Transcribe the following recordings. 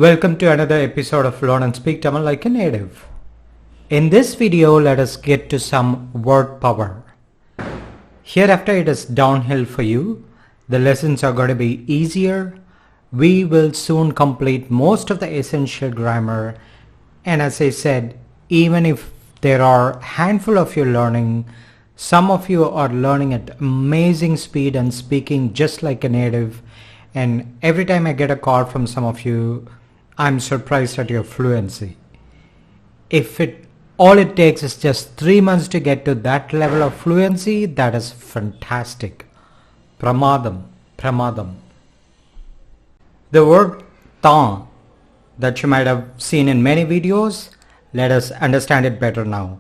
Welcome to another episode of Learn and Speak Tamil Like a Native. In this video, let us get to some word power. Hereafter it is downhill for you. The lessons are going to be easier. We will soon complete most of the essential grammar. And as I said, even if there are a handful of you learning, some of you are learning at amazing speed and speaking just like a native. And every time I get a call from some of you, I'm surprised at your fluency. If all it takes is just 3 months to get to that level of fluency, that is fantastic. Pramadam. The word Thaa that you might have seen in many videos, let us understand it better now.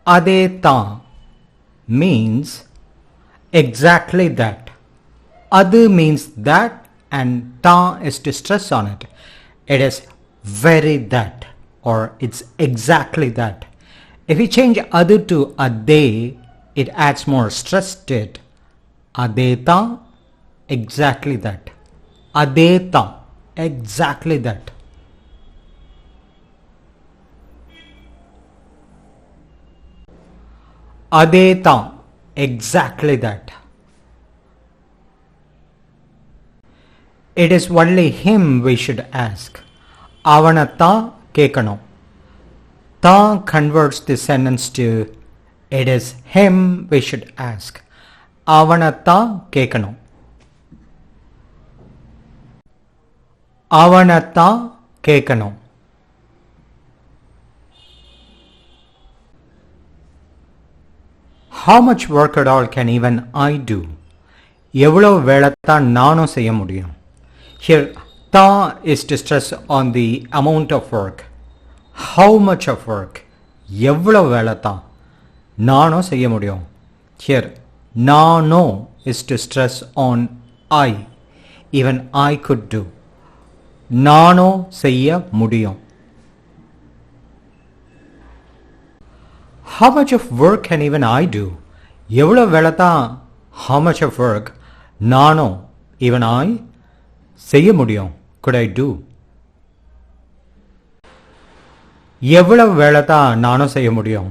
Ade Thaa means exactly that. Adu means that and Thaa is to stress on it. It is very that, or it's exactly that. If we change adu to ade, it adds more stress to it. Ade Thaa, exactly that. Ade Thaa, exactly that. Ade Thaa, exactly that. It is only him we should ask. Avanatha kekano. Tha converts the sentence to it is him we should ask. Avanatha kekano. Avanatha kekano. How much work at all can even I do? எவ்வளவு வேலைத்தான் நானும் செய்ய முடியும்? Here, Thaa is to stress on the amount of work. How much of work? எவ்வளவு வேலைத்தான் நானும் செய்ய முடியும்? Here, nano is to stress on I. Even I could do. நானோ செய்ய முடியும். How much of work can even I do? எவ்வளவு வேலைத்தான் how much of work nano even I செய்ய முடியும். Could I do? எவ்வளவு வேலைத்தான் நானும் செய்ய முடியும்.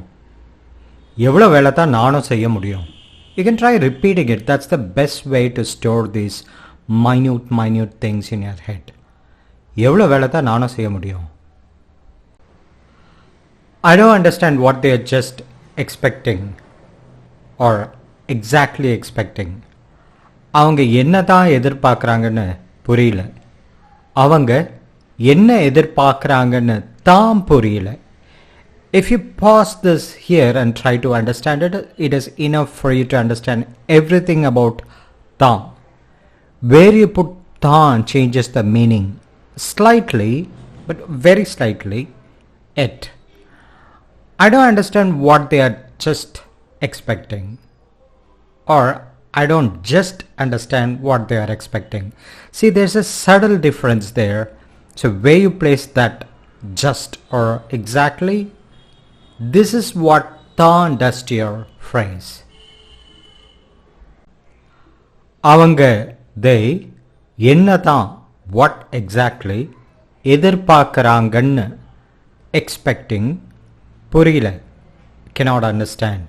எவ்வளவு வேலைத்தான் நானும் செய்ய முடியும். You can try repeating it. That's the best way to store these minute things in your head. எவ்வளவு வேலைத்தான் நானும் செய்ய முடியும். I don't understand what they are just expecting or exactly expecting. அவங்க என்னதான் எதிர்பார்க்கறாங்கன்னு புரியல. அவங்க என்ன எதிர்பார்க்கறாங்கன்னு தான் புரியல. If you pause this here and try to understand it, it is enough for you to understand everything about Thaa. Where you put Thaa changes the meaning slightly, but very slightly. It. I don't understand what they are just expecting, or I don't just understand what they are expecting. See, there's a subtle difference there. So where you place that just or exactly, this is what Thaa does to your phrase. Avanga, they, என்னதான், what exactly, எதிர்பார்க்கறாங்கன்னு, expecting, புரியல, cannot understand.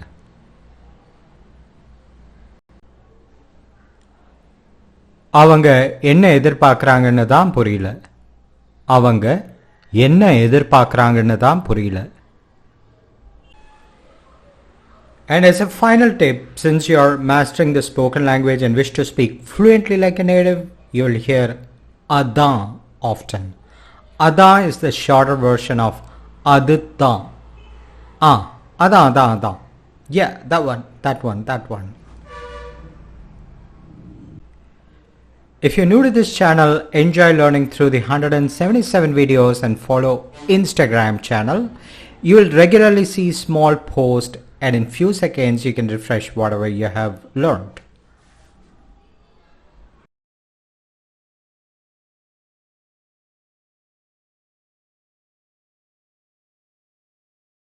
அவங்க என்ன எதிர்பார்க்கறாங்கன்னு தான் புரியல. அவங்க என்ன எதிர்பார்க்கறாங்கன்னு தான் புரியல. And as a final tip, since you are mastering the spoken language and wish to speak fluently like a native, you will hear Ada often. Ada is the shorter version of Aditha. Ada. Yeah, that one. If you're new to this channel, enjoy learning through the 177 videos and follow Instagram channel. You will regularly see small posts and in few seconds you can refresh whatever you have learned.